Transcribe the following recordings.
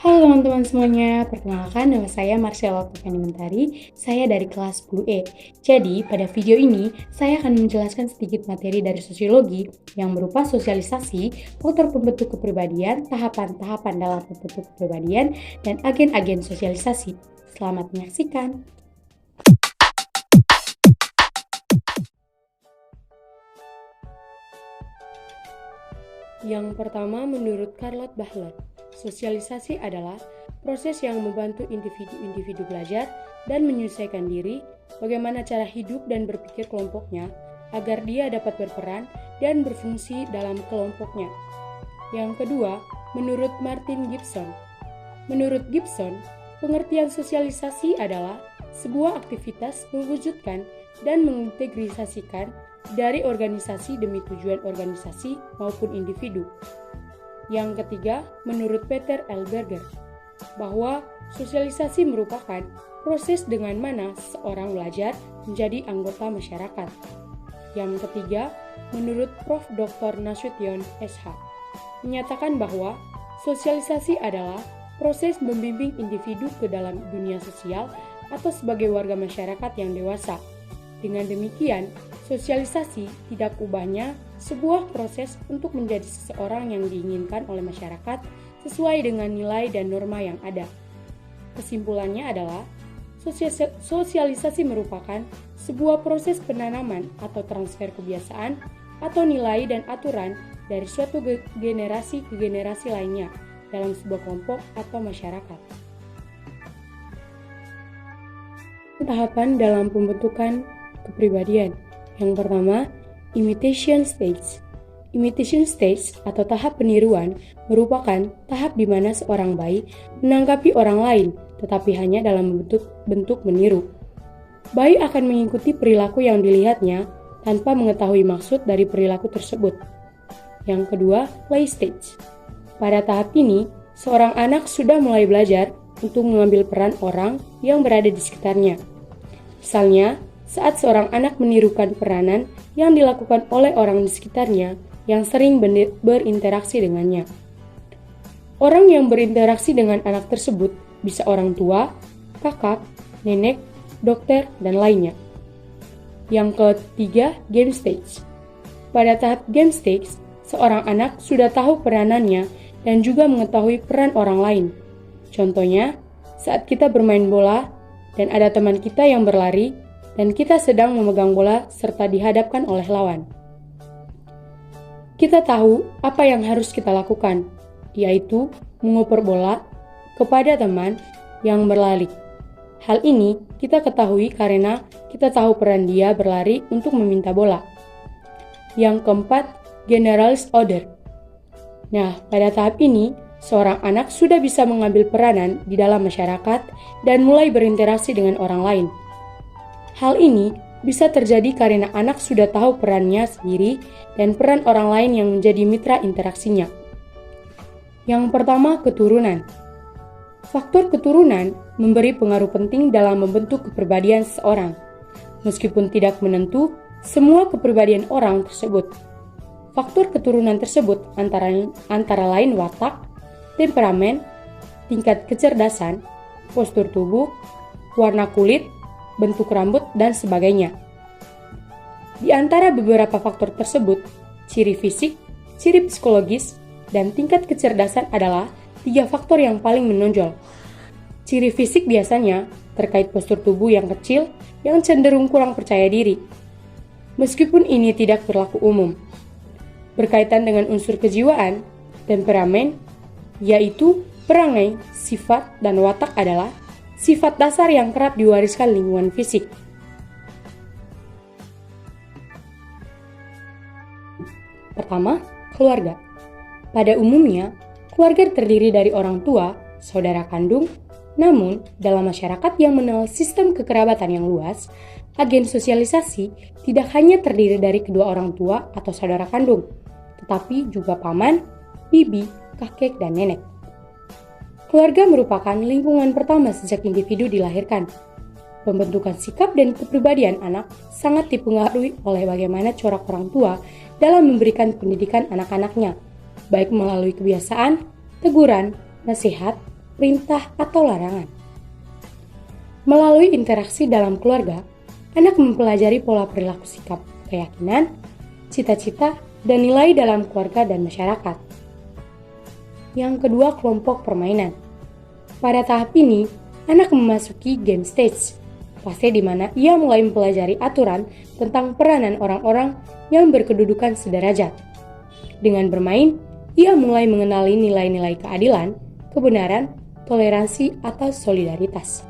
Halo teman-teman semuanya, perkenalkan nama saya Marcella Tiffany Mentari, saya dari kelas 10E. Jadi, pada video ini, saya akan menjelaskan sedikit materi dari sosiologi yang berupa sosialisasi, faktor pembentuk kepribadian, tahapan-tahapan dalam pembentuk kepribadian, dan agen-agen sosialisasi. Selamat menyaksikan. Yang pertama, menurut Charlotte Bahler, sosialisasi adalah proses yang membantu individu-individu belajar dan menyesuaikan diri bagaimana cara hidup dan berpikir kelompoknya agar dia dapat berperan dan berfungsi dalam kelompoknya. Yang kedua, menurut Martin Gibson. Menurut Gibson, pengertian sosialisasi adalah sebuah aktivitas mewujudkan dan mengintegrasikan dari organisasi demi tujuan organisasi maupun individu. Yang ketiga, menurut Peter L. Berger, bahwa sosialisasi merupakan proses dengan mana seseorang belajar menjadi anggota masyarakat. Yang ketiga, menurut Prof. Dr. Nasution SH, menyatakan bahwa sosialisasi adalah proses membimbing individu ke dalam dunia sosial atau sebagai warga masyarakat yang dewasa. Dengan demikian, sosialisasi tidak ubahnya sebuah proses untuk menjadi seseorang yang diinginkan oleh masyarakat sesuai dengan nilai dan norma yang ada. Kesimpulannya adalah, sosialisasi merupakan sebuah proses penanaman atau transfer kebiasaan atau nilai dan aturan dari suatu generasi ke generasi lainnya dalam sebuah kelompok atau masyarakat. Tahapan dalam pembentukan kepribadian. Yang pertama, imitation stage. Imitation stage atau tahap peniruan merupakan tahap di mana seorang bayi menanggapi orang lain, tetapi hanya dalam bentuk meniru. Bayi akan mengikuti perilaku yang dilihatnya tanpa mengetahui maksud dari perilaku tersebut. Yang kedua, play stage. Pada tahap ini, seorang anak sudah mulai belajar untuk mengambil peran orang yang berada di sekitarnya. Misalnya, saat seorang anak menirukan peranan yang dilakukan oleh orang di sekitarnya yang sering berinteraksi dengannya. Orang yang berinteraksi dengan anak tersebut bisa orang tua, kakak, nenek, dokter, dan lainnya. Yang ketiga, game stage. Pada tahap game stage, seorang anak sudah tahu peranannya dan juga mengetahui peran orang lain. Contohnya, saat kita bermain bola dan ada teman kita yang berlari, dan kita sedang memegang bola serta dihadapkan oleh lawan. Kita tahu apa yang harus kita lakukan, yaitu mengoper bola kepada teman yang berlari. Hal ini kita ketahui karena kita tahu peran dia berlari untuk meminta bola. Yang keempat, generalist order. Nah, pada tahap ini, seorang anak sudah bisa mengambil peranan di dalam masyarakat dan mulai berinteraksi dengan orang lain. Hal ini bisa terjadi karena anak sudah tahu perannya sendiri dan peran orang lain yang menjadi mitra interaksinya. Yang pertama, keturunan. Faktor keturunan memberi pengaruh penting dalam membentuk kepribadian seseorang. Meskipun tidak menentu semua kepribadian orang tersebut. Faktor keturunan tersebut antara lain watak, temperamen, tingkat kecerdasan, postur tubuh, warna kulit, bentuk rambut, dan sebagainya. Di antara beberapa faktor tersebut, ciri fisik, ciri psikologis, dan tingkat kecerdasan adalah 3 faktor yang paling menonjol. Ciri fisik biasanya terkait postur tubuh yang kecil yang cenderung kurang percaya diri. Meskipun ini tidak berlaku umum. Berkaitan dengan unsur kejiwaan, temperamen, yaitu perangai, sifat, dan watak adalah sifat dasar yang kerap diwariskan lingkungan fisik. Pertama, keluarga. Pada umumnya, keluarga terdiri dari orang tua, saudara kandung, namun dalam masyarakat yang mengenal sistem kekerabatan yang luas, agen sosialisasi tidak hanya terdiri dari kedua orang tua atau saudara kandung, tetapi juga paman, bibi, kakek, dan nenek. Keluarga merupakan lingkungan pertama sejak individu dilahirkan. Pembentukan sikap dan kepribadian anak sangat dipengaruhi oleh bagaimana corak orang tua dalam memberikan pendidikan anak-anaknya, baik melalui kebiasaan, teguran, nasihat, perintah, atau larangan. Melalui interaksi dalam keluarga, anak mempelajari pola perilaku sikap, keyakinan, cita-cita, dan nilai dalam keluarga dan masyarakat. Yang kedua, kelompok permainan. Pada tahap ini, anak memasuki game stage, fase di mana ia mulai mempelajari aturan tentang peranan orang-orang yang berkedudukan sederajat. Dengan bermain, ia mulai mengenali nilai-nilai keadilan, kebenaran, toleransi, atau solidaritas.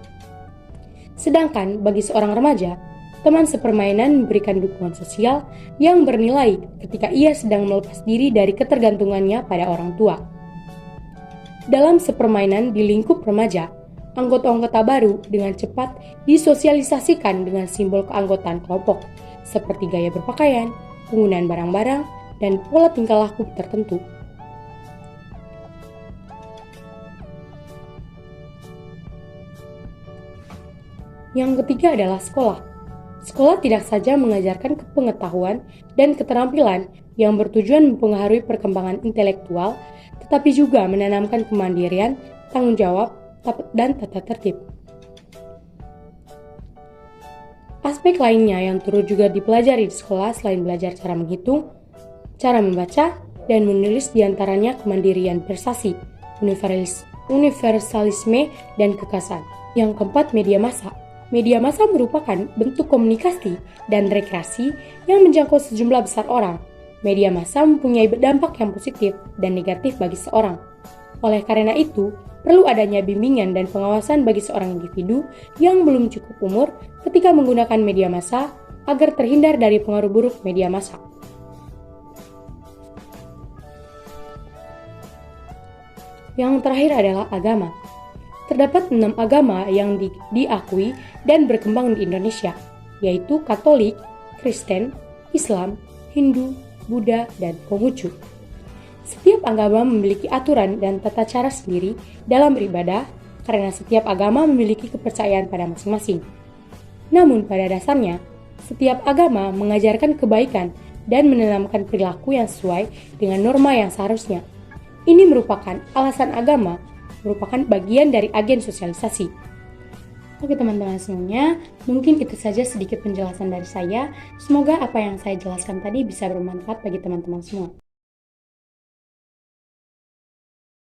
Sedangkan bagi seorang remaja, teman sepermainan memberikan dukungan sosial yang bernilai ketika ia sedang melepas diri dari ketergantungannya pada orang tua. Dalam sepermainan di lingkup remaja, anggota-anggota baru dengan cepat disosialisasikan dengan simbol keanggotaan kelompok, seperti gaya berpakaian, penggunaan barang-barang, dan pola tingkah laku tertentu. Yang ketiga adalah sekolah. Sekolah tidak saja mengajarkan pengetahuan dan keterampilan yang bertujuan mempengaruhi perkembangan intelektual, tetapi juga menanamkan kemandirian, tanggung jawab, dan tata tertib. Aspek lainnya yang turut juga dipelajari di sekolah selain belajar cara menghitung, cara membaca, dan menulis diantaranya kemandirian prestasi, universalisme, dan kekasan. Yang keempat, media massa. Media massa merupakan bentuk komunikasi dan rekreasi yang menjangkau sejumlah besar orang. Media massa mempunyai dampak yang positif dan negatif bagi seorang. Oleh karena itu, perlu adanya bimbingan dan pengawasan bagi seorang individu yang belum cukup umur ketika menggunakan media massa agar terhindar dari pengaruh buruk media massa. Yang terakhir adalah agama. Terdapat 6 agama yang diakui dan berkembang di Indonesia, yaitu Katolik, Kristen, Islam, Hindu, Buddha, dan Konghucu. Setiap agama memiliki aturan dan tata cara sendiri dalam beribadah karena setiap agama memiliki kepercayaan pada masing-masing. Namun pada dasarnya, setiap agama mengajarkan kebaikan dan menanamkan perilaku yang sesuai dengan norma yang seharusnya. Ini merupakan alasan agama merupakan bagian dari agen sosialisasi. Oke teman-teman semuanya, mungkin itu saja sedikit penjelasan dari saya. Semoga apa yang saya jelaskan tadi bisa bermanfaat bagi teman-teman semua.